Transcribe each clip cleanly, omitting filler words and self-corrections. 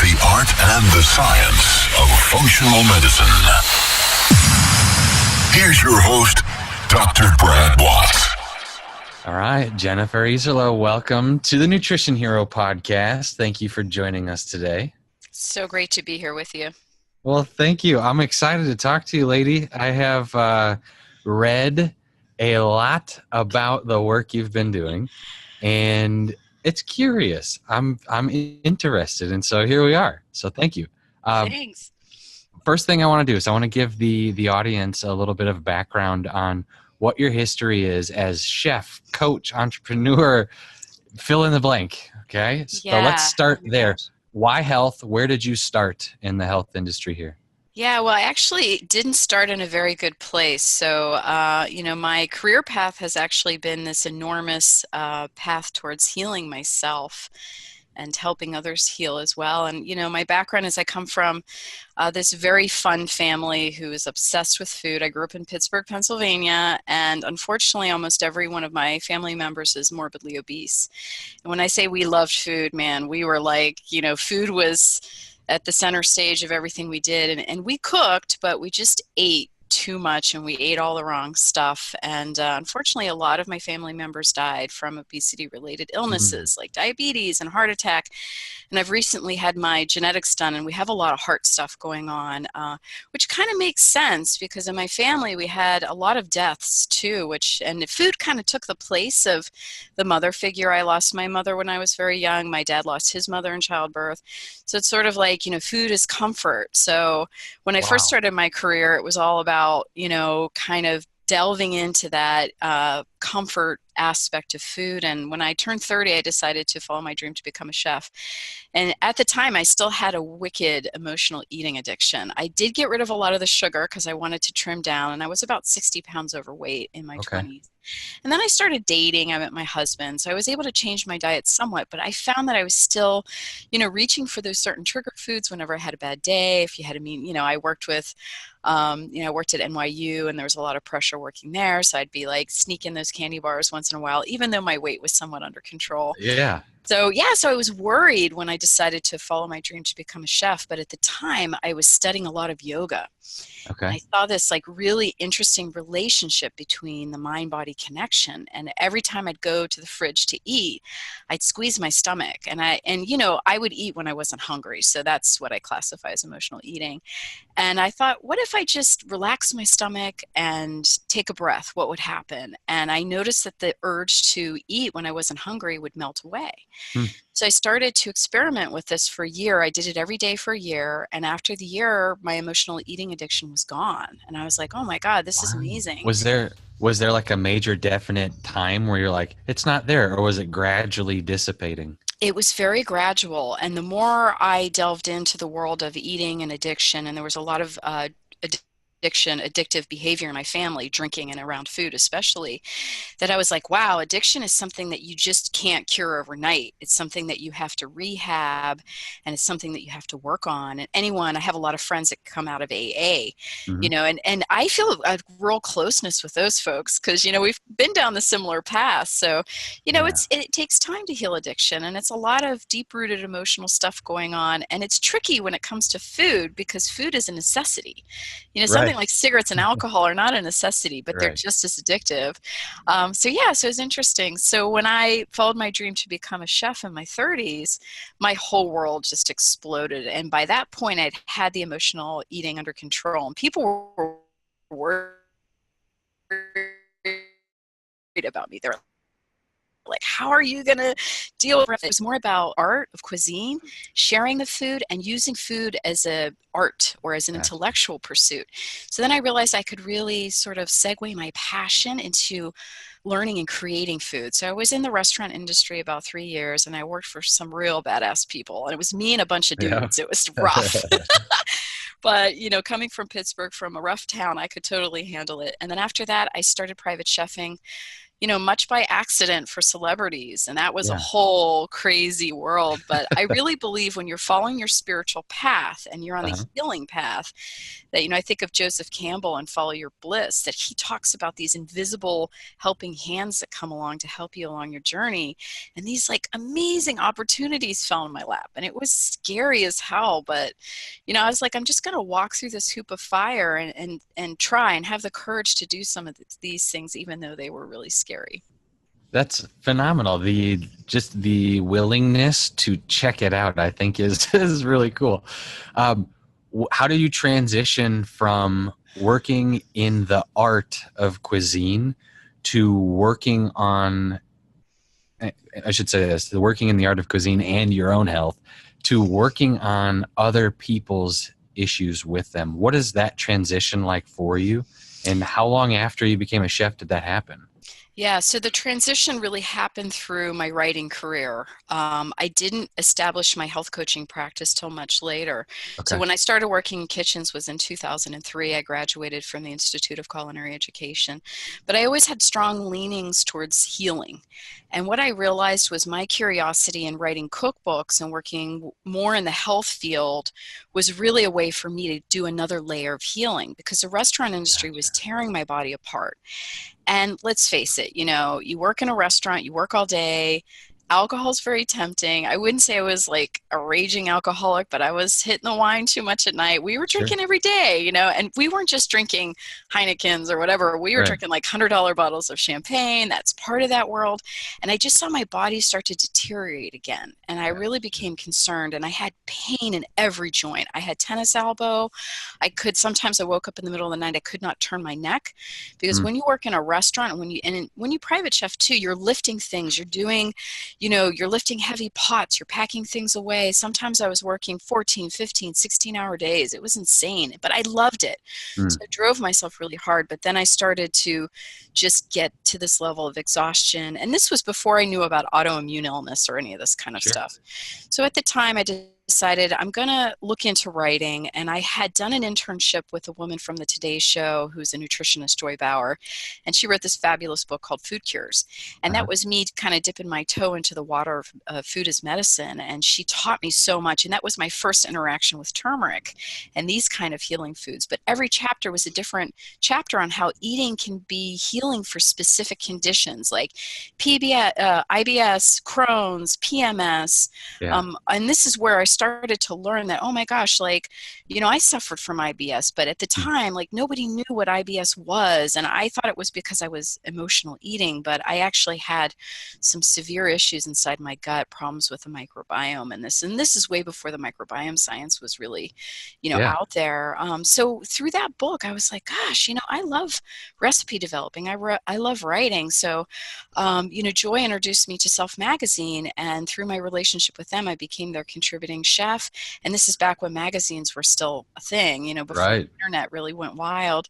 the art and the science of functional medicine. Here's your host, Dr. Brad Watts. All right, Jennifer Iserloh, welcome to the Nutrition Hero podcast. Thank you for joining us today. So great to be here with you. Well, thank you. I'm excited to talk to you, lady. I have read a lot about the work you've been doing, and it's curious. I'm interested, and so here we are. So thank you. Thanks. First thing I want to do is I want to give the audience a little bit of background on what your history is as chef, coach, entrepreneur, fill in the blank. Okay, so let's start there. Why health? Where did you start in the health industry here? Yeah, well, I actually didn't start in a very good place. So, my career path has actually been this enormous path towards healing myself and helping others heal as well. And, my background is I come from this very fun family who is obsessed with food. I grew up in Pittsburgh, Pennsylvania, and unfortunately, almost every one of my family members is morbidly obese. And when I say we loved food, man, we were like, food was at the center stage of everything we did. And we cooked, but we just ate too much and we ate all the wrong stuff. And unfortunately, a lot of my family members died from obesity-related illnesses like diabetes and heart attack. And I've recently had my genetics done, and we have a lot of heart stuff going on, which kind of makes sense because in my family we had a lot of deaths too, and food kind of took the place of the mother figure. I lost my mother when I was very young. My dad lost his mother in childbirth. So it's sort of like, food is comfort. So when I first started my career, it was all about, kind of delving into that comfort aspect of food. And when I turned 30, I decided to follow my dream to become a chef. And at the time, I still had a wicked emotional eating addiction. I did get rid of a lot of the sugar because I wanted to trim down, and I was about 60 pounds overweight in my 20s. And then I started dating. I met my husband. So I was able to change my diet somewhat, but I found that I was still, reaching for those certain trigger foods whenever I had a bad day. If you had I worked with, I worked at NYU, and there was a lot of pressure working there. So I'd be like sneaking those candy bars once in a while, even though my weight was somewhat under control. Yeah. So I was worried when I decided to follow my dream to become a chef. But at the time, I was studying a lot of yoga. Okay. I saw this really interesting relationship between the mind-body connection. And every time I'd go to the fridge to eat, I'd squeeze my stomach. And I would eat when I wasn't hungry. So that's what I classify as emotional eating. And I thought, what if I just relax my stomach and take a breath? What would happen? And I noticed that the urge to eat when I wasn't hungry would melt away. So I started to experiment with this for a year. I did it every day for a year. And after the year, my emotional eating addiction was gone. And I was like, oh my God, this is amazing. Was there like a major definite time where you're like, it's not there, or was it gradually dissipating? It was very gradual. And the more I delved into the world of eating and addiction, and there was a lot of addictive behavior in my family, drinking and around food especially, that I was like, wow, addiction is something that you just can't cure overnight. It's something that you have to rehab, and it's something that you have to work on. And I have a lot of friends that come out of AA, and I feel a real closeness with those folks because, we've been down the similar path. So, it takes time to heal addiction, and it's a lot of deep-rooted emotional stuff going on. And it's tricky when it comes to food because food is a necessity. Something like cigarettes and alcohol are not a necessity, but they're just as addictive. So it's interesting. So when I followed my dream to become a chef in my 30s, my whole world just exploded. And by that point, I'd had the emotional eating under control, and people were worried about me. They're like, how are you going to deal with it? It was more about art of cuisine, sharing the food, and using food as an art or as an intellectual pursuit. So then I realized I could really sort of segue my passion into learning and creating food. So I was in the restaurant industry about 3 years, and I worked for some real badass people. And it was me and a bunch of dudes. It was rough. But, coming from Pittsburgh, from a rough town, I could totally handle it. And then after that, I started private chefing. much by accident for celebrities. And that was a Yeah. whole crazy world. But I really believe when you're following your spiritual path and you're on the Uh-huh. healing path, that, I think of Joseph Campbell and Follow Your Bliss, that he talks about these invisible helping hands that come along to help you along your journey. And these like amazing opportunities fell in my lap. And it was scary as hell. But, I was like, I'm just going to walk through this hoop of fire and try and have the courage to do some of these things, even though they were really scary. That's phenomenal. Just the willingness to check it out, I think, is is really cool. How do you transition from working in the art of cuisine to working on, I should say this, to working in the art of cuisine and your own health, to working on other people's issues with them? What is that transition like for you? And how long after you became a chef did that happen? Yeah, so the transition really happened through my writing career. I didn't establish my health coaching practice till much later. So Okay. when I started working in kitchens was in 2003. I graduated from the Institute of Culinary Education. But I always had strong leanings towards healing. And what I realized was my curiosity in writing cookbooks and working more in the health field was really a way for me to do another layer of healing, because the restaurant industry was Gotcha. tearing my body apart. And let's face it, you work in a restaurant, you work all day. Alcohol's very tempting. I wouldn't say I was like a raging alcoholic, but I was hitting the wine too much at night. We were Sure. drinking every day, and we weren't just drinking Heinekens or whatever. We were Right. drinking like $100 bottles of champagne. That's part of that world. And I just saw my body start to deteriorate again. And I really became concerned, and I had pain in every joint. I had tennis elbow. Sometimes I woke up in the middle of the night, I could not turn my neck, because Mm. when you work in a restaurant and when you private chef too, you're lifting things, you're lifting heavy pots, you're packing things away. Sometimes I was working 14, 15, 16-hour days. It was insane, but I loved it. So Mm. I drove myself really hard, but then I started to just get to this level of exhaustion. And this was before I knew about autoimmune illness or any of this kind of Sure. stuff. So at the time, I decided I'm going to look into writing. And I had done an internship with a woman from the Today Show who's a nutritionist, Joy Bauer. And she wrote this fabulous book called Food Cures. And Uh-huh. that was me kind of dipping my toe into the water of food as medicine. And she taught me so much. And that was my first interaction with turmeric and these kind of healing foods. But every chapter was a different chapter on how eating can be healing for specific conditions like PBS, IBS, Crohn's, PMS. Yeah. And this is where I started to learn that, oh my gosh, I suffered from IBS, but at the Mm. time, nobody knew what IBS was. And I thought it was because I was emotional eating, but I actually had some severe issues inside my gut, problems with the microbiome and this is way before the microbiome science was really, Yeah. out there. So through that book, I was like, gosh, I love recipe developing. I love writing. So, Joy introduced me to Self Magazine, and through my relationship with them, I became their contributing chef. And this is back when magazines were still a thing, before Right. the internet really went wild.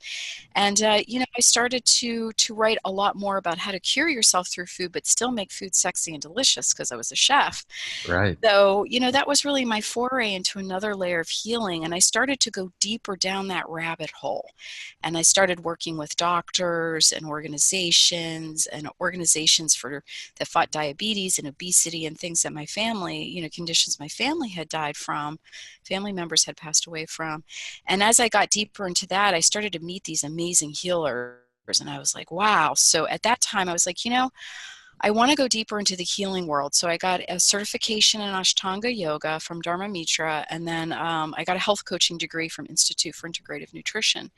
And I started to write a lot more about how to cure yourself through food, but still make food sexy and delicious, because I was a chef. Right. So, that was really my foray into another layer of healing. And I started to go deeper down that rabbit hole. And I started working with doctors and organizations that fought diabetes and obesity and things that my family, conditions my family had died from, family members had passed away from. And as I got deeper into that, I started to meet these amazing healers. And I was like, wow. So at that time, I was like, I want to go deeper into the healing world. So I got a certification in Ashtanga Yoga from Dharma Mitra, and then I got a health coaching degree from Institute for Integrative Nutrition.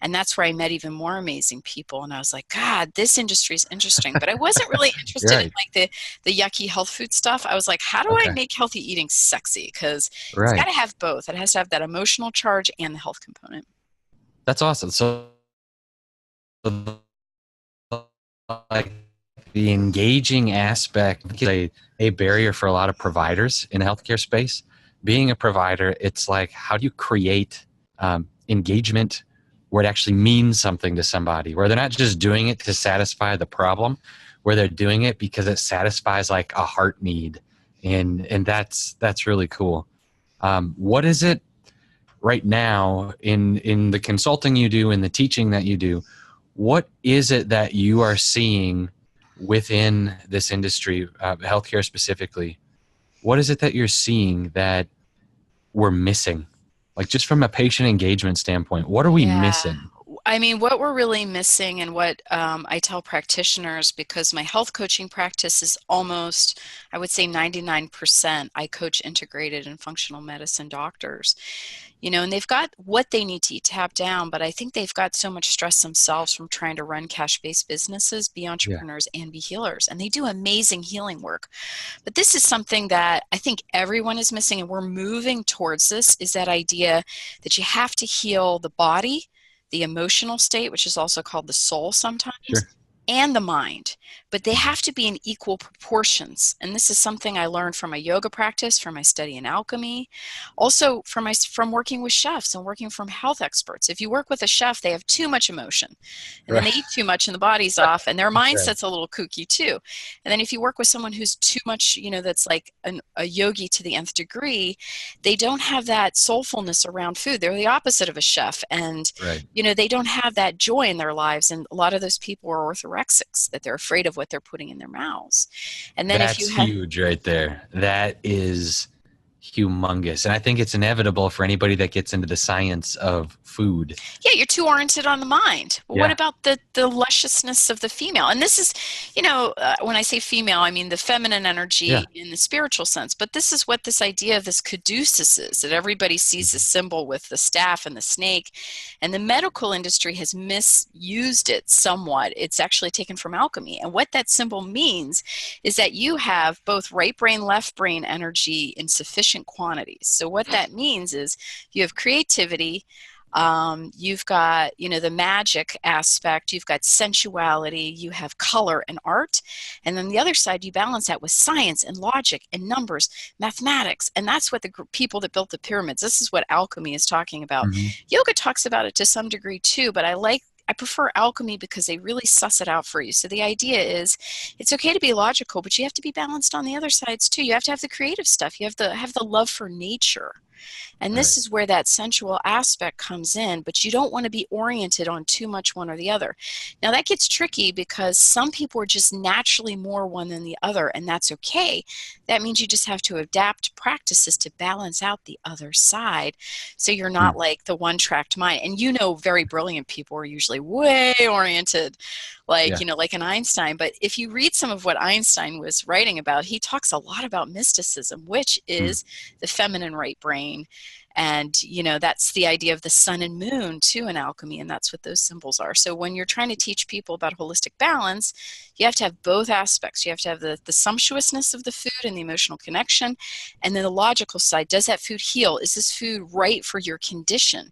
And that's where I met even more amazing people. And I was like, God, this industry is interesting. But I wasn't really interested in Right. the yucky health food stuff. I was like, how do I Okay. make healthy eating sexy? Because it's got Right. to have both. It has to have that emotional charge and the health component. That's awesome. So, like, the engaging aspect is a barrier for a lot of providers in the healthcare space. Being a provider, it's like, how do you create engagement where it actually means something to somebody, where they're not just doing it to satisfy the problem, where they're doing it because it satisfies like a heart need, and that's really cool. What is it right now in the consulting you do, in the teaching that you do? What is it that you are seeing within this industry, healthcare specifically, what is it that you're seeing that we're missing? Like, just from a patient engagement standpoint, what are we Yeah. missing? I mean, what we're really missing, and what I tell practitioners, because my health coaching practice is almost, I would say 99%, I coach integrated and functional medicine doctors. And they've got what they need to tap down, but I think they've got so much stress themselves from trying to run cash-based businesses, be Yeah. entrepreneurs, and be healers. And they do amazing healing work. But this is something that I think everyone is missing, and we're moving towards this, is that idea that you have to heal the body, the emotional state, which is also called the soul sometimes, Sure. and the mind, but they Mhm. have to be in equal proportions. And this is something I learned from my yoga practice, from my study in alchemy, also from working with chefs and working from health experts. If you work with a chef, they have too much emotion, and then Right. they eat too much and the body's off, and their Right. mindset's a little kooky too. And then if you work with someone who's too much, that's like a yogi to the nth degree, they don't have that soulfulness around food. They're the opposite of a chef, and Right. they don't have that joy in their lives. And a lot of those people are orthorexics, that they're afraid of what they're putting in their mouths. And then if That's you have, huge right there. That is humongous. And I think it's inevitable for anybody that gets into the science of food. yeah, you're too oriented on the mind. But what Yeah. about the lusciousness of the female? And this is, when I say female, I mean the feminine Yeah. energy in the spiritual sense. But this is what this idea of this caduceus is, that everybody sees the Mhm. symbol with the staff and the snake. And the medical industry has misused it somewhat. It's actually taken from alchemy. And what that symbol means is that you have both right brain, left brain energy in sufficient quantities. So what that means is you have creativity, you've got, the magic aspect, you've got sensuality, you have color and art. And then the other side, you balance that with science and logic and numbers, mathematics. And that's what the people that built the pyramids, this is what alchemy is talking about. Mhm. Yoga talks about it to some degree too, but I prefer alchemy because they really suss it out for you. So the idea is it's okay to be logical, but you have to be balanced on the other sides too. You have to have the creative stuff. You have to have the love for nature. And this Right. is where that sensual aspect comes in, but you don't want to be oriented on too much one or the other. Now, that gets tricky because some people are just naturally more one than the other, and that's okay. That means you just have to adapt practices to balance out the other side so you're not Mm. like the one-tracked mind. And very brilliant people are usually way oriented, like, Yeah. like an Einstein. But if you read some of what Einstein was writing about, he talks a lot about mysticism, which Mm. is the feminine right brain. And, that's the idea of the sun and moon too in alchemy. And that's what those symbols are. So when you're trying to teach people about holistic balance, you have to have both aspects. You have to have the sumptuousness of the food and the emotional connection. And then the logical side, does that food heal? Is this food right for your condition?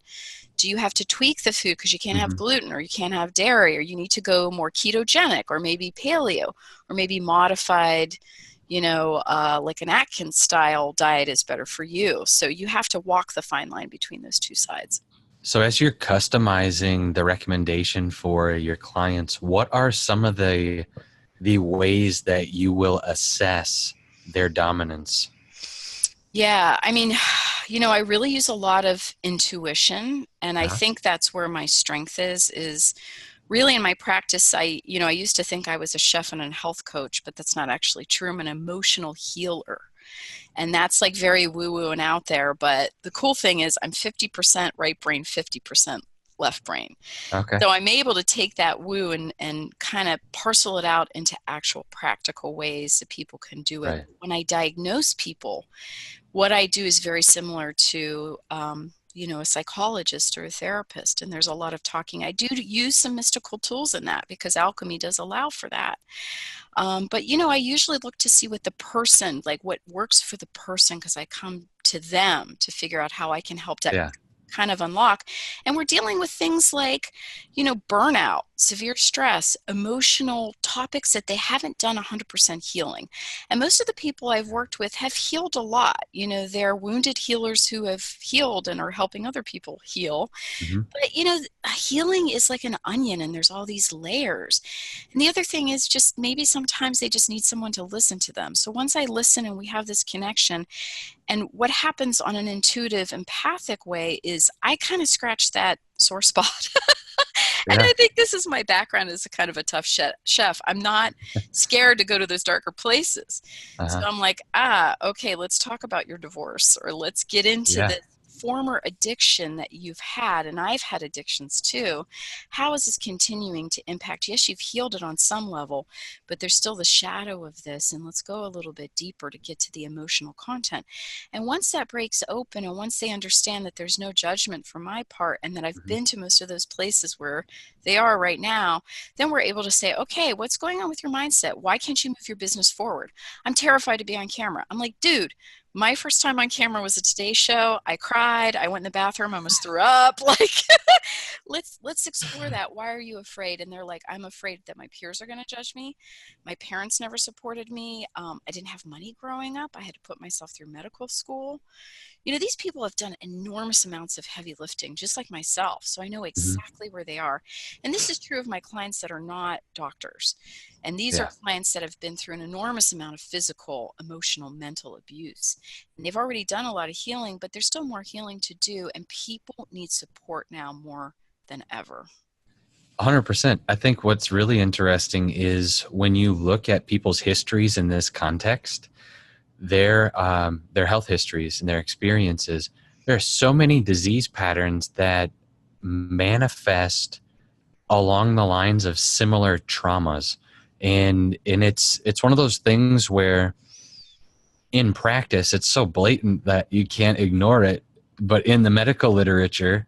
Do you have to tweak the food because you can't have Mhm. gluten, or you can't have dairy, or you need to go more ketogenic, or maybe paleo, or maybe modified, like an Atkins style diet is better for you. So you have to walk the fine line between those two sides. So as you're customizing the recommendation for your clients, what are some of the ways that you will assess their dominance? Yeah, I mean, I really use a lot of intuition, and I Uh-huh. think that's where my strength is really in my practice. I used to think I was a chef and a health coach, but that's not actually true. I'm an emotional healer. And that's like very woo-woo and out there. But the cool thing is I'm 50% right brain, 50% left brain. Okay. So I'm able to take that woo and kind of parcel it out into actual practical ways that people can do it. Right. When I diagnose people, what I do is very similar to, a psychologist or a therapist. And there's a lot of talking. I do use some mystical tools in that because alchemy does allow for that. But I usually look to see what the person, like what works for the person, because I come to them to figure out how I can help to Yeah. kind of unlock. And we're dealing with things like, burnout, severe stress, emotional topics that they haven't done 100% healing. And most of the people I've worked with have healed a lot. They're wounded healers who have healed and are helping other people heal. Mhm. But, healing is like an onion, and there's all these layers. And the other thing is just maybe sometimes they just need someone to listen to them. So once I listen and we have this connection, and what happens on an intuitive, empathic way is I kind of scratch that sore spot. And Yeah. I think this is my background as a kind of a tough chef. I'm not scared to go to those darker places. So Uh-huh. I'm like, okay, let's talk about your divorce, or let's get into Yeah. this former addiction that you've had, and I've had addictions too. How is this continuing to impact? Yes, you've healed it on some level, but there's still the shadow of this, and let's go a little bit deeper to get to the emotional content. And once that breaks open, and once they understand that there's no judgment from my part, and that I've Mhm. been to most of those places where they are right now, then we're able to say, okay, what's going on with your mindset? Why can't you move your business forward? I'm terrified to be on camera. I'm like, dude, my first time on camera was a Today Show. I cried. I went in the bathroom. I almost threw up. Like, let's explore that. Why are you afraid? And they're like, I'm afraid that my peers are going to judge me. My parents never supported me. I didn't have money growing up. I had to put myself through medical school. These people have done enormous amounts of heavy lifting, just like myself. So I know Mhm. exactly where they are. And this is true of my clients that are not doctors. And these are Yeah. clients that have been through an enormous amount of physical, emotional, mental abuse. And they've already done a lot of healing, but there's still more healing to do. And people need support now more than ever. 100%. I think what's really interesting is when you look at people's histories in this context, their health histories and their experiences, there are so many disease patterns that manifest along the lines of similar traumas. And it's one of those things where in practice it's so blatant that you can't ignore it. But in the medical literature,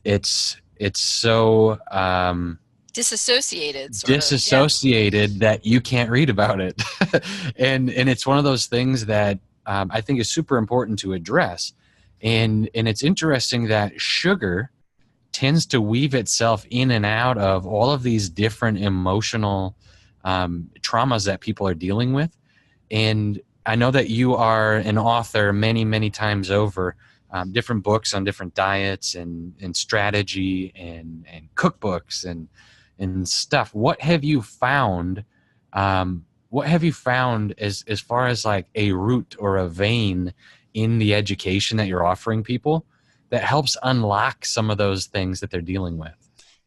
it's so Disassociated, sort of. Yeah. disassociated that you can't read about it. And it's one of those things that I think is super important to address. And it's interesting that sugar tends to weave itself in and out of all of these different emotional traumas that people are dealing with. And I know that you are an author many, many times over, different books on different diets and strategy and cookbooks and stuff. What have you found? What have you found as far as like a route or a vein in the education that you're offering people that helps unlock some of those things that they're dealing with?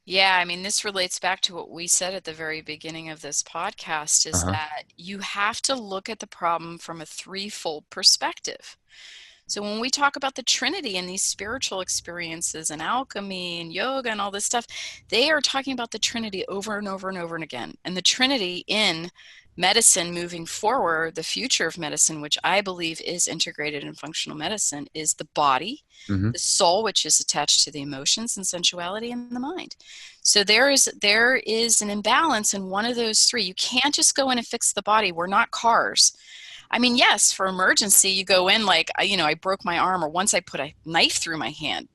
Yeah, I mean, this relates back to what we said at the very beginning of this podcast, is Uh-huh. that you have to look at the problem from a threefold perspective. So when we talk about the Trinity and these spiritual experiences and alchemy and yoga and all this stuff, they are talking about the Trinity over and over and over and again. And the Trinity in medicine moving forward, the future of medicine, which I believe is integrated in functional medicine, is the body, Mm-hmm. the soul, which is attached to the emotions and sensuality, and the mind. So there is an imbalance in one of those three. You can't just go in and fix the body. We're not cars. I mean, yes, for emergency, you go in like, I broke my arm, or once I put a knife through my hand.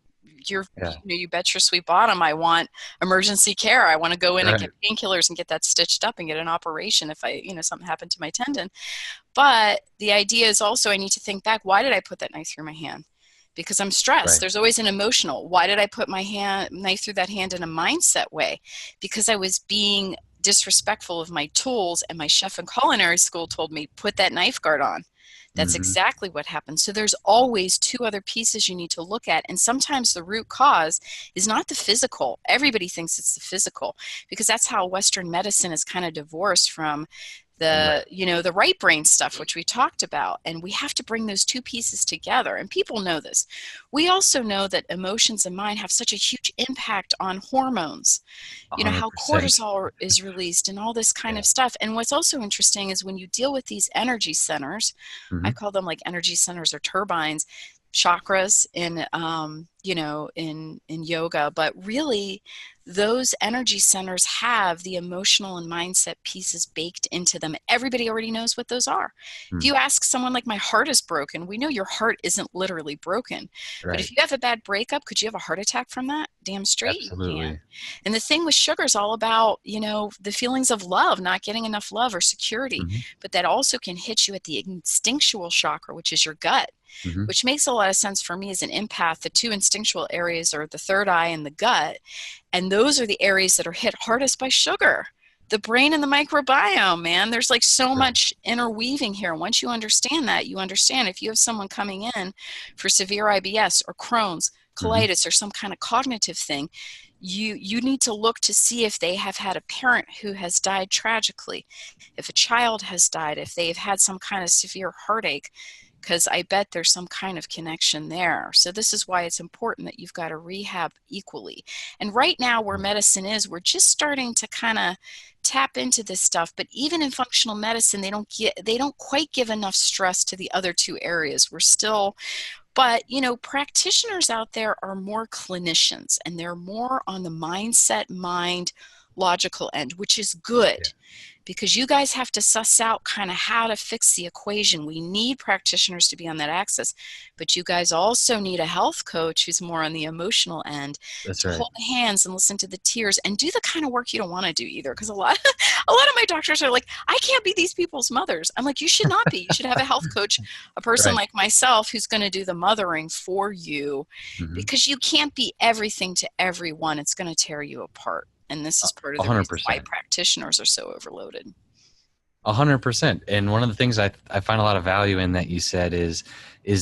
Yeah. You bet your sweet bottom, I want emergency care. I want to go in and Right. get painkillers and get that stitched up and get an operation if something happened to my tendon. But the idea is also I need to think back, why did I put that knife through my hand? Because I'm stressed. Right. There's always an emotional. Why did I put my knife through that hand in a mindset way? Because I was being disrespectful of my tools, and my chef in culinary school told me, put that knife guard on. That's Mm-hmm. exactly what happened. So there's always two other pieces you need to look at. And sometimes the root cause is not the physical. Everybody thinks it's the physical, because that's how Western medicine is kind of divorced from Right. the right brain stuff, which we talked about. And we have to bring those two pieces together. And people know this. We also know that emotions and mind have such a huge impact on hormones, how 100%. cortisol is released and all this kind Yeah. of stuff. And what's also interesting is when you deal with these energy centers, Mm-hmm. I call them like energy centers or turbines, chakras in yoga, but really those energy centers have the emotional and mindset pieces baked into them. Everybody already knows what those are. If you ask someone like, my heart is broken, we know your heart isn't literally broken. But if Right. you have a bad breakup, could you have a heart attack from that? Damn straight you can. Absolutely. And the thing with sugar is all about, the feelings of love, not getting enough love or security. Mm-hmm. But that also can hit you at the instinctual chakra, which is your gut, Mm-hmm. which makes a lot of sense for me as an empath. The two instinctual areas are the third eye and the gut. And those are the areas that are hit hardest by sugar. The brain and the microbiome, man. There's like so Right. much interweaving here. Once you understand that, you understand if you have someone coming in for severe IBS or Crohn's, Mm-hmm. colitis, or some kind of cognitive thing, you need to look to see if they have had a parent who has died tragically, if a child has died, if they've had some kind of severe heartache, because I bet there's some kind of connection there. So this is why it's important that you've got to rehab equally. And right now where medicine is, we're just starting to kind of tap into this stuff, but even in functional medicine, they don't quite give enough stress to the other two areas. We're still, but practitioners out there are more clinicians, and they're more on the mindset, mind, logical end, which is good. Because you guys have to suss out kind of how to fix the equation. We need practitioners to be on that axis, but you guys also need a health coach who's more on the emotional end. That's to right. hold the hands and listen to the tears and do the kind of work you don't want to do either. Because a lot of my doctors are like, I can't be these people's mothers. I'm like, you should not be. You should have a health coach, a person Right. like myself who's going to do the mothering for you, Mhm. because you can't be everything to everyone. It's going to tear you apart. And this is part of the reason why 100%. practitioners are so overloaded. 100%. And one of the things I find a lot of value in that you said is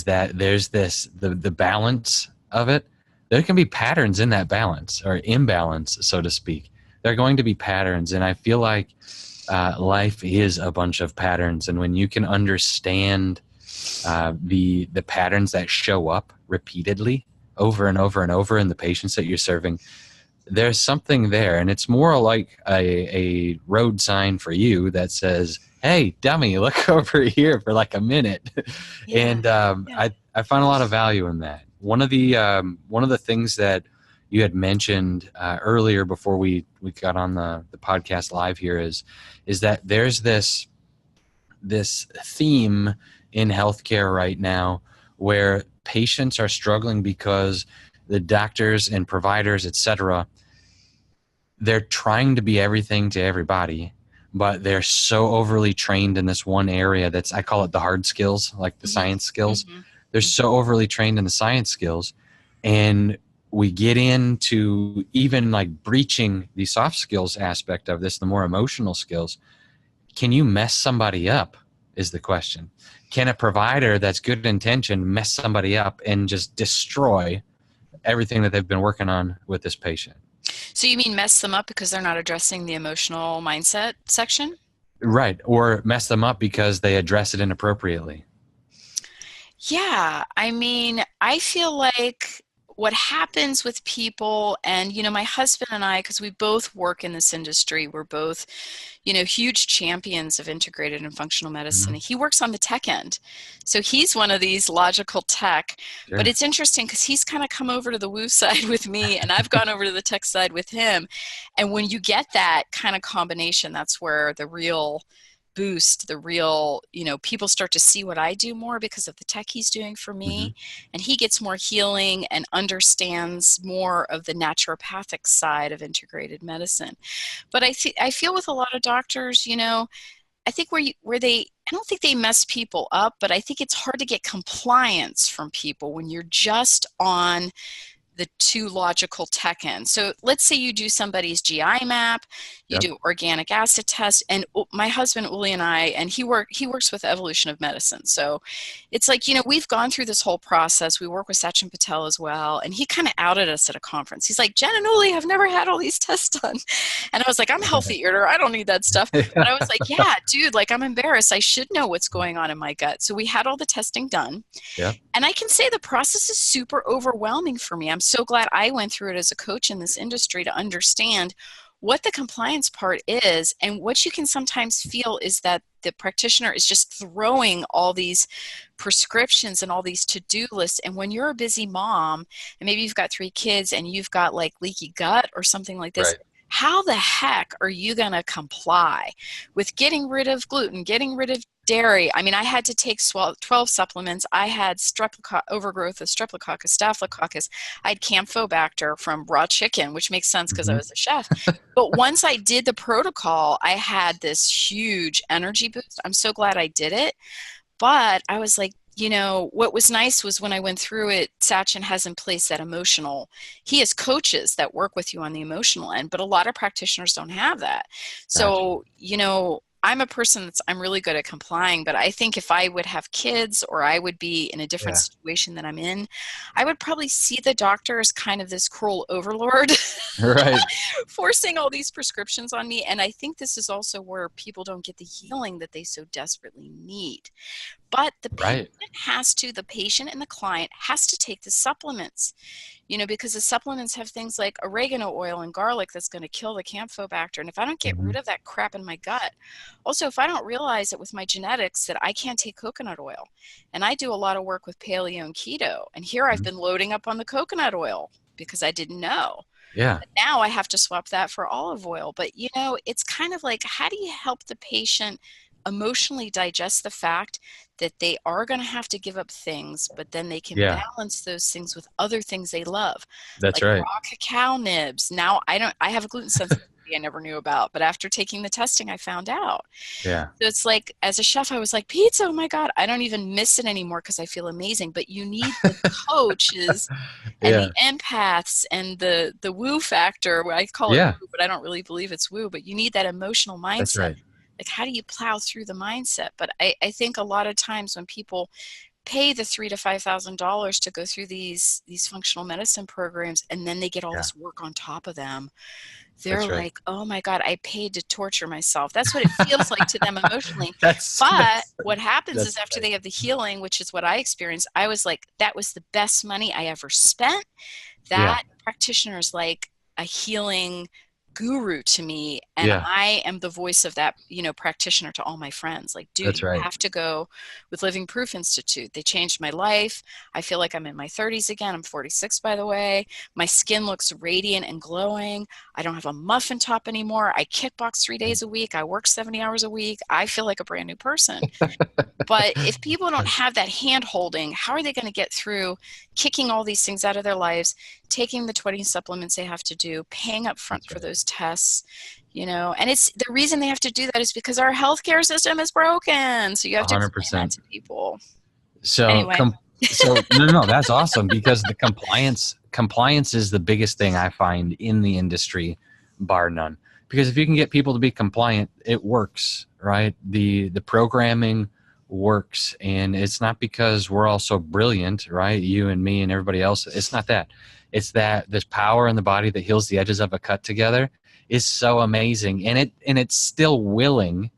that there's the balance of it. There can be patterns in that balance or imbalance, so to speak. There are going to be patterns, and I feel like life is a bunch of patterns. And when you can understand the patterns that show up repeatedly over and over and over in the patients that you're serving, there's something there, and it's more like a road sign for you that says, hey, dummy, look over here for like a minute. And I find a lot of value in that. One of the things that you had mentioned earlier before we got on the podcast live here is that there's this theme in healthcare right now where patients are struggling because the doctors and providers, et cetera, they're trying to be everything to everybody, but they're so overly trained in this one area I call it the hard skills, like the science skills. They're so overly trained in the science skills, and we get into even like breaching the soft skills aspect of this, the more emotional skills. Can you mess somebody up is the question. Can a provider that's good intention mess somebody up and just destroy everything that they've been working on with this patient? So you mean mess them up because they're not addressing the emotional mindset section? Right. Or mess them up because they address it inappropriately. Yeah. I mean, I feel like what happens with people, and, my husband and I, because we both work in this industry, we're both, huge champions of integrated and functional medicine. He works on the tech end. So he's one of these logical tech, Sure. but it's interesting because he's kind of come over to the woo side with me, and I've gone over to the tech side with him. And when you get that kind of combination, that's where the real boost, the real, people start to see what I do more because of the tech he's doing for me. And he gets more healing and understands more of the naturopathic side of integrated medicine. But I feel with a lot of doctors, I think I don't think they mess people up, but I think it's hard to get compliance from people when you're just on the two logical tech ends. So let's say you do somebody's GI map, you do organic acid test, and my husband Uli and I, and he works with Evolution of Medicine. So it's like, we've gone through this whole process. We work with Sachin Patel as well, and he kind of outed us at a conference. He's like, Jen and Uli have never had all these tests done. And I was like, I'm a healthy eater. I don't need that stuff. But I was like, yeah, dude, like I'm embarrassed. I should know what's going on in my gut. So we had all the testing done. Yeah. And I can say the process is super overwhelming for me. I'm so glad I went through it as a coach in this industry to understand what the compliance part is. And what you can sometimes feel is that the practitioner is just throwing all these prescriptions and all these to-do lists. And when you're a busy mom, and maybe you've got 3 kids and you've got like leaky gut or something like this, how the heck are you going to comply with getting rid of gluten, getting rid of dairy? I mean, I had to take 12 supplements. I had overgrowth of streptococcus, staphylococcus. I had campylobacter from raw chicken, which makes sense because I was a chef. But once I did the protocol, I had this huge energy boost. I'm so glad I did it. But I was like, what was nice was when I went through it, Sachin has in place that emotional. He has coaches that work with you on the emotional end, but a lot of practitioners don't have that. So, I'm a person I'm really good at complying, but I think if I would have kids or I would be in a different Yeah. situation than I'm in, I would probably see the doctor as kind of this cruel overlord Right. forcing all these prescriptions on me. And I think this is also where people don't get the healing that they so desperately need. But Right. the patient and the client has to take the supplements, because the supplements have things like oregano oil and garlic that's going to kill the campylobacter. And if I don't get Hmm. rid of that crap in my gut, also, if I don't realize that with my genetics that I can't take coconut oil, and I do a lot of work with paleo and keto, and here I've been loading up on the coconut oil because I didn't know. Yeah. Now I have to swap that for olive oil. But, it's kind of like, how do you help the patient emotionally digest the fact that they are going to have to give up things, but then they can Yeah. balance those things with other things they love, That's like right. raw cacao nibs. Now I have a gluten sensitivity I never knew about, but after taking the testing, I found out. Yeah. So it's like, as a chef, I was like, pizza, oh my God, I don't even miss it anymore because I feel amazing. But you need the coaches and the Yeah. empaths and the woo factor. I call it Yeah. woo, but I don't really believe it's woo. But you need that emotional That's mindset. right. Like, how do you plow through the mindset? But I think a lot of times when people pay the $3,000 to $5,000 to go through these functional medicine programs, and then they get all Yeah. this work on top of them, they're That's right. like, oh my God, I paid to torture myself. That's what it feels like to them emotionally. That's But what happens is that's after right. they have the healing, which is what I experienced, I was like, that was the best money I ever spent. Yeah. That practitioner is like a healing guru to me, and Yeah. I am the voice of that practitioner to all my friends. Like, dude, That's you right. have to go with Living Proof Institute. They changed my life. I feel like I'm in my 30s again. I'm 46, by the way. My skin looks radiant and glowing. I don't have a muffin top anymore. I kickbox 3 days a week. I work 70 hours a week. I feel like a brand new person. But if people don't have that hand holding, how are they going to get through kicking all these things out of their lives, taking the 20 supplements they have to do, paying up front That's for right. those tests, and it's the reason they have to do that is because our healthcare system is broken. So you have to explain that 100%. to people. So, Anyway. no, that's awesome because the compliance is the biggest thing I find in the industry, bar none. Because if you can get people to be compliant, it works, right? The programming works, and it's not because we're all so brilliant, right? You and me and everybody else. It's not that. It's that this power in the body that heals the edges of a cut together is so amazing, and it's still willing,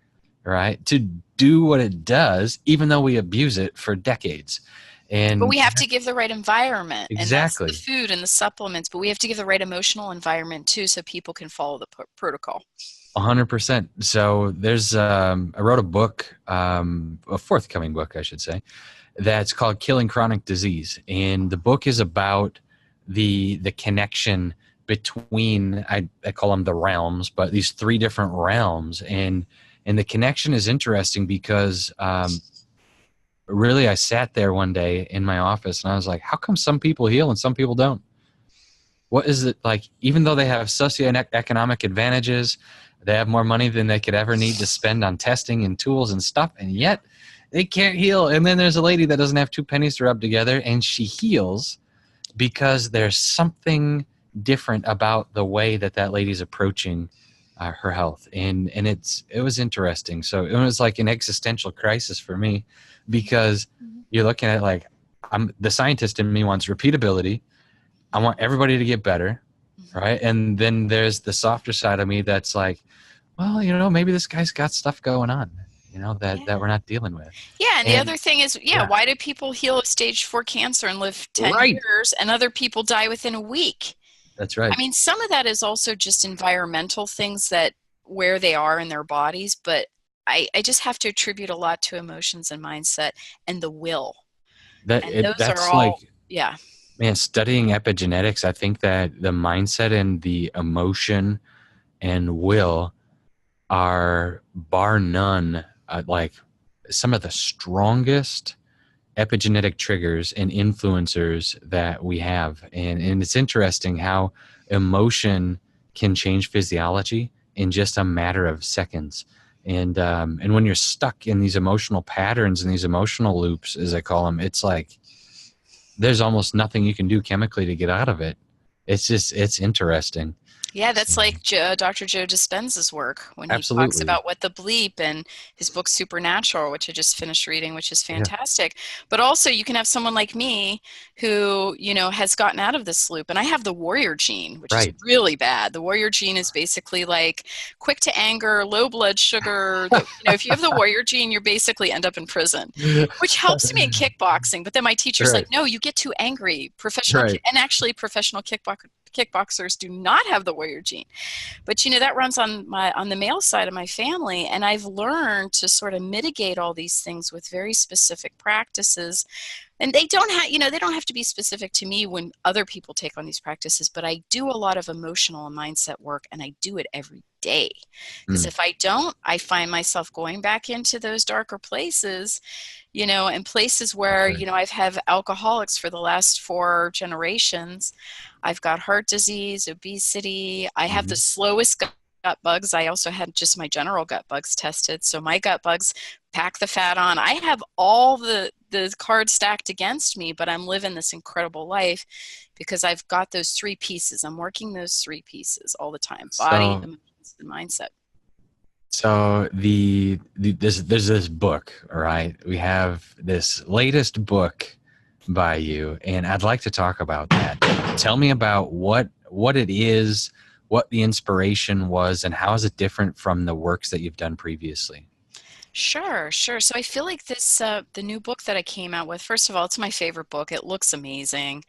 right, to do what it does, even though we abuse it for decades. But And we have to give the right environment, and that's the exactly, food and the supplements, but we have to give the right emotional environment too so people can follow the protocol. 100%. So there's, I wrote a book, a forthcoming book, I should say, that's called Killing Chronic Disease. And the book is about the connection between, I call them the realms, but these three different realms. And the connection is interesting because really I sat there one day in my office and I was like, how come some people heal and some people don't? What is it like? Even though they have socioeconomic advantages, they have more money than they could ever need to spend on testing and tools and stuff, and yet they can't heal. And then there's a lady that doesn't have two pennies to rub together, and she heals because there's something different about the way that lady's approaching her health. And it was interesting. So it was like an existential crisis for me because you're looking at like, the scientist in me wants repeatability. I want everybody to get better, right? And then there's the softer side of me that's like, well, maybe this guy's got stuff going on, that we're not dealing with. Yeah, and the And other thing is, why do people heal of stage 4 cancer and live 10 right, years and other people die within a week? that's right. I mean, some of that is also just environmental things that where they are in their bodies, but I just have to attribute a lot to emotions and mindset and the will. And those are That's all, like, yeah. man, studying epigenetics, I think that the mindset and the emotion and will are bar none, like some of the strongest epigenetic triggers and influencers that we have. And it's interesting how emotion can change physiology in just a matter of seconds. And when you're stuck in these emotional patterns and these emotional loops, as I call them, it's like there's almost nothing you can do chemically to get out of it. It's interesting. Yeah, So, that's like Dr. Joe Dispenza's work when he talks absolutely. about what the bleep and his book Supernatural, which I just finished reading, which is Yeah. fantastic. But also you can have someone like me who, has gotten out of this loop. And I have the warrior gene, which is Right. really bad. The warrior gene is basically like quick to anger, low blood sugar. If you have the warrior gene, you basically end up in prison, which helps me in kickboxing. But then my teacher's like, Right. no, you get too angry. Right. And actually professional kickboxers do not have the warrior gene, but that runs on the male side of my family, and I've learned to sort of mitigate all these things with very specific practices. And they don't have to be specific to me when other people take on these practices, but I do a lot of emotional and mindset work, and I do it every day, because Mm, if I don't, I find myself going back into those darker places, and places that's where, right. I've had alcoholics for the last 4 generations. I've got heart disease, obesity. I have the Mhm. slowest gut bugs. I also had just my general gut bugs tested. So my gut bugs pack the fat on. I have all the cards stacked against me, but I'm living this incredible life because I've got those 3 pieces. I'm working those 3 pieces all the time: body, So, emotions, and mindset. so there's this book, all right? We have this latest book by you, and I'd like to talk about that. Tell me about what it is, what the inspiration was, and how is it different from the works that you've done previously? Sure, sure. So I feel like the new book that I came out with, first of all, it's my favorite book. It looks amazing.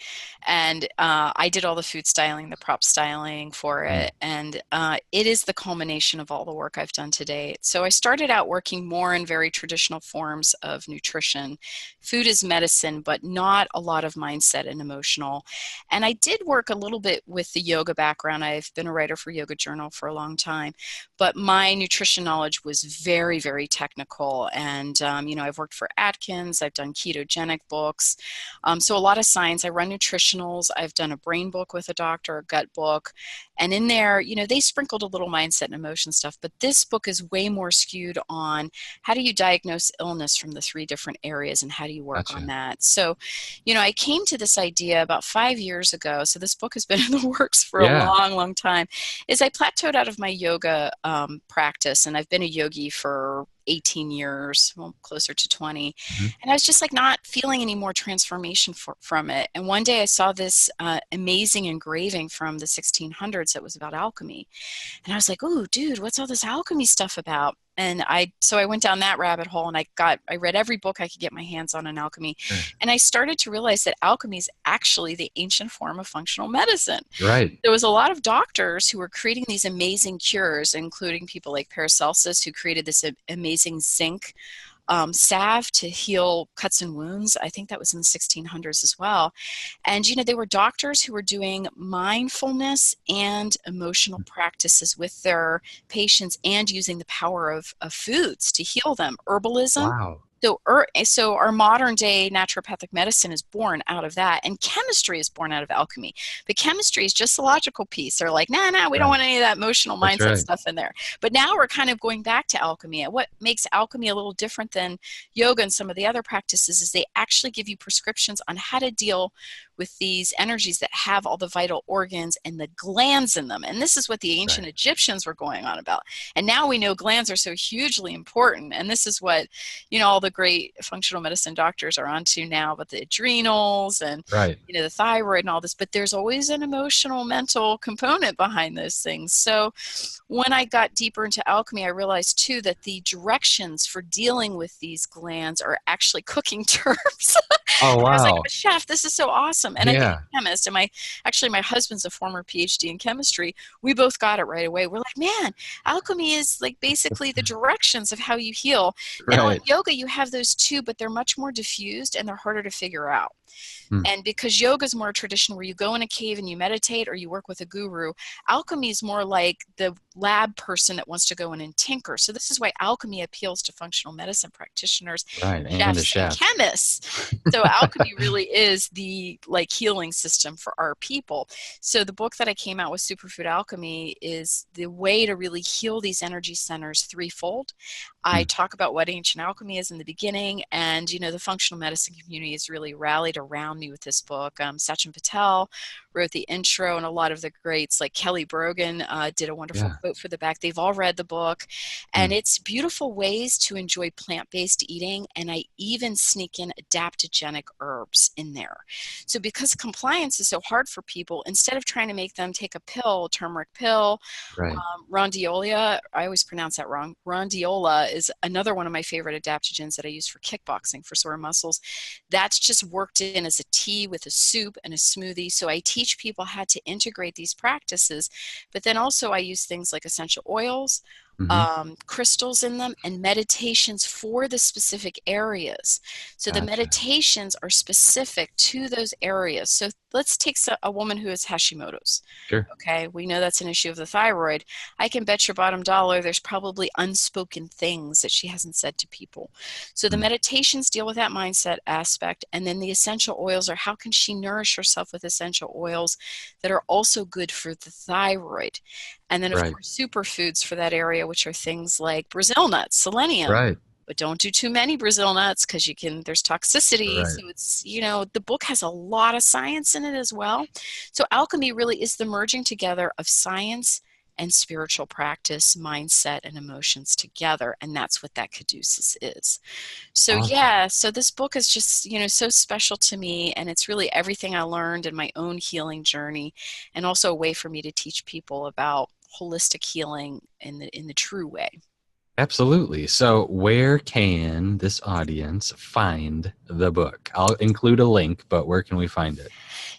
And I did all the food styling, the prop styling for Mm, it. And it is the culmination of all the work I've done to date. So I started out working more in very traditional forms of nutrition. Food is medicine, but not a lot of mindset and emotional. And I did work a little bit with the yoga background. I've been a writer for Yoga Journal for a long time, but my nutrition knowledge was very, very technical. And, I've worked for Atkins, I've done ketogenic books. So a lot of science. I run nutritionals. I've done a brain book with a doctor, a gut book. And in there, they sprinkled a little mindset and emotion stuff. But this book is way more skewed on how do you diagnose illness from the 3 different areas and how do you work on gotcha. that. So, I came to this idea about 5 years ago. So this book has been in the works for a Yeah. long, long time. Is I plateaued out of my yoga practice, and I've been a yogi for 18 years, well, closer to 20. Mhm. And I was just like not feeling any more transformation from it. And one day I saw this amazing engraving from the 1600s that was about alchemy. And I was like, "Ooh, dude, what's all this alchemy stuff about?" And I went down that rabbit hole, and I read every book I could get my hands on alchemy. Sure. And I started to realize that alchemy is actually the ancient form of functional medicine. Right. There was a lot of doctors who were creating these amazing cures, including people like Paracelsus, who created this amazing zinc salve to heal cuts and wounds. I think that was in the 1600s as well. And, they were doctors who were doing mindfulness and emotional practices with their patients and using the power of foods to heal them. Herbalism. Wow. So our modern day naturopathic medicine is born out of that, and chemistry is born out of alchemy. But chemistry is just the logical piece. They're like, nah, we don't Right. want any of that emotional That's mindset right. stuff in there. But now we're kind of going back to alchemy. And what makes alchemy a little different than yoga and some of the other practices is they actually give you prescriptions on how to deal with these energies that have all the vital organs and the glands in them. And this is what the ancient Right. Egyptians were going on about. And now we know glands are so hugely important. And this is what, all the great functional medicine doctors are onto now, but the adrenals and, Right. the thyroid and all this. But there's always an emotional, mental component behind those things. So when I got deeper into alchemy, I realized too that the directions for dealing with these glands are actually cooking terms. Oh, And I was like, wow. "Oh, chef, this is so awesome." And I'm a Yeah. chemist, and my husband's a former PhD in chemistry. We both got it right away. We're like, man, alchemy is like basically the directions of how you heal. Now in Right. yoga, you have those too, but they're much more diffused and they're harder to figure out. Hmm. And because yoga is more a tradition where you go in a cave and you meditate or you work with a guru, alchemy is more like the lab person that wants to go in and tinker. So this is why alchemy appeals to functional medicine practitioners, Right. And a chefs, and chef. chemists. So alchemy really is the like healing system for our people. So the book that I came out with, Superfood Alchemy, is the way to really heal these energy centers threefold. I Hmm. talk about what ancient alchemy is in the beginning, and the functional medicine community has really rallied around me with this book. Sachin Patel wrote the intro, and a lot of the greats like Kelly Brogan did a wonderful Yeah. quote for the back. They've all read the book, and Mm. it's beautiful ways to enjoy plant-based eating, and I even sneak in adaptogenic herbs in there. So because compliance is so hard for people, instead of trying to make them take a pill, turmeric pill, Right. rondiola, I always pronounce that wrong. Rondiola is another one of my favorite adaptogens that I use for kickboxing for sore muscles. That's just worked in as a tea with a soup and a smoothie. So I teach people how to integrate these practices, but then also I use things like essential oils, Hmm. crystals in them, and meditations for the specific areas. So the Gotcha. meditations are specific to those areas. So let's take a woman who has Hashimoto's. Sure. Okay, we know that's an issue of the thyroid. I can bet your bottom dollar there's probably unspoken things that she hasn't said to people. So the Mm. meditations deal with that mindset aspect, and then the essential oils are how can she nourish herself with essential oils that are also good for the thyroid. And then, of Right. course, superfoods for that area, which are things like Brazil nuts, selenium. Right. But don't do too many Brazil nuts because there's toxicity. Right. So it's, the book has a lot of science in it as well. So alchemy really is the merging together of science and spiritual practice, mindset, and emotions together. And that's what that caduceus is. So Awesome. yeah, so this book is just, so special to me. And it's really everything I learned in my own healing journey, and also a way for me to teach people about holistic healing in the true way. Absolutely. So, where can this audience find the book? I'll include a link, but where can we find it?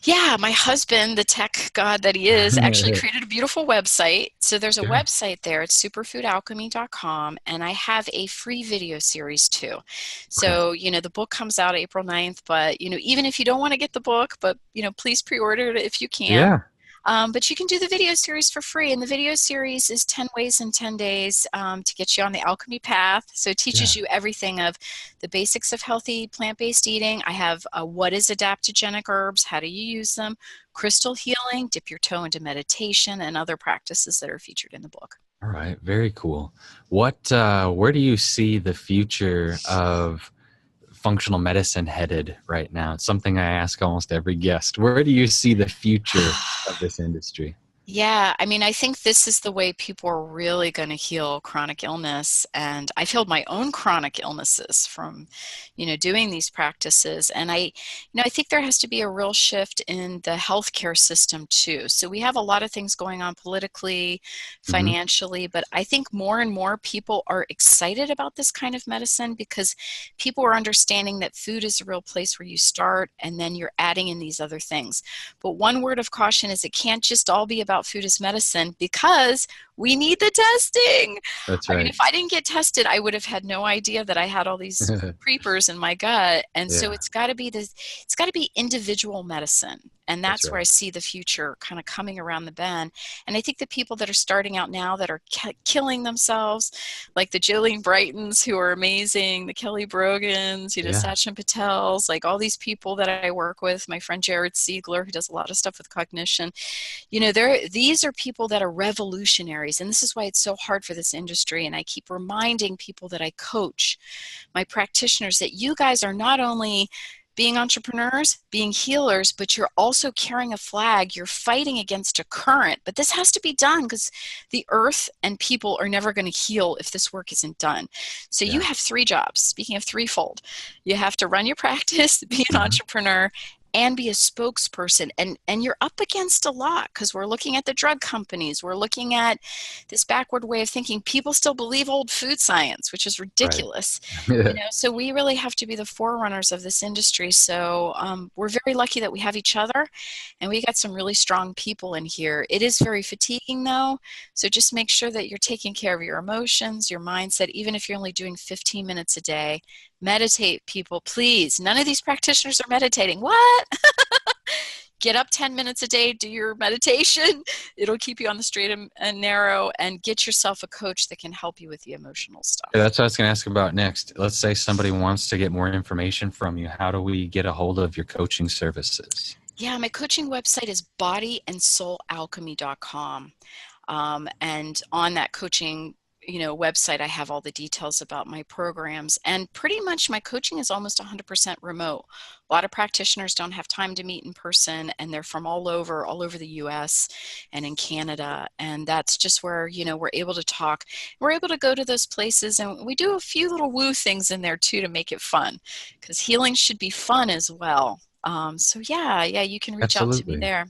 Yeah, my husband, the tech god that he is, actually created a beautiful website. So there's a Sure. website there. It's superfoodalchemy.com, and I have a free video series too. Okay. So, the book comes out April 9th, but, even if you don't want to get the book, but, please pre-order it if you can. Yeah. But you can do the video series for free. And the video series is 10 ways in 10 days to get you on the alchemy path. So it teaches Yeah. you everything of the basics of healthy plant-based eating. I have what is adaptogenic herbs, how do you use them, crystal healing, dip your toe into meditation, and other practices that are featured in the book. All right. Very cool. Where do you see the future of functional medicine headed right now? It's something I ask almost every guest. Where do you see the future of this industry? Yeah, I think this is the way people are really going to heal chronic illness. And I've healed my own chronic illnesses from, doing these practices. And I think there has to be a real shift in the healthcare system too. So we have a lot of things going on politically, Hmm. financially, but I think more and more people are excited about this kind of medicine because people are understanding that food is a real place where you start and then you're adding in these other things. But one word of caution is it can't just all be about food as medicine because we need the testing. That's If right. I didn't get tested, I would have had no idea that I had all these creepers in my gut. And so Yeah. it's got to be individual medicine. And That's that's where right. I see the future kind of coming around the bend. And I think the people that are starting out now that are killing themselves, like the Jolene Brightons, who are amazing, the Kelly Brogans, Yeah. Sachin Patels, like all these people that I work with, my friend Jared Siegler, who does a lot of stuff with cognition, these are people that are revolutionaries. And this is why it's so hard for this industry. And I keep reminding people that I coach, my practitioners, that you guys are not only being entrepreneurs, being healers, but you're also carrying a flag. You're fighting against a current. But this has to be done because the earth and people are never going to heal if this work isn't done. So you Yeah. have three jobs. Speaking of threefold, you have to run your practice, be an Hmm. entrepreneur, and be a spokesperson. And you're up against a lot because we're looking at the drug companies. We're looking at this backward way of thinking. People still believe old food science, which is Right. ridiculous. Yeah. So we really have to be the forerunners of this industry. So we're very lucky that we have each other, and we got some really strong people in here. It is very fatiguing though. So just make sure that you're taking care of your emotions, your mindset, even if you're only doing 15 minutes a day. Meditate, people, please. None of these practitioners are meditating. What? Get up 10 minutes a day, do your meditation. It'll keep you on the straight and narrow, and get yourself a coach that can help you with the emotional stuff. That's what I was going to ask about next. Let's say somebody wants to get more information from you. How do we get a hold of your coaching services? Yeah, my coaching website is bodyandsoulalchemy.com. And on that coaching website, I have all the details about my programs, and pretty much my coaching is almost 100% remote. A lot of practitioners don't have time to meet in person, and they're from all over the US and in Canada, and that's just where we're able to talk. We're able to go to those places, and we do a few little woo things in there too to make it fun, because healing should be fun as well. So yeah, you can reach out to me Absolutely. there.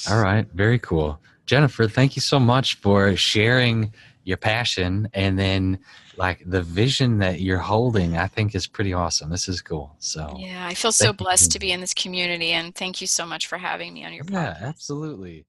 All right. Very cool. Jennifer, thank you so much for sharing your passion, and then like the vision that you're holding, I think is pretty awesome. This is cool. So Yeah, I feel so thank you for blessed being to be here. in this community, and thank you so much for having me on your Yeah, podcast. absolutely.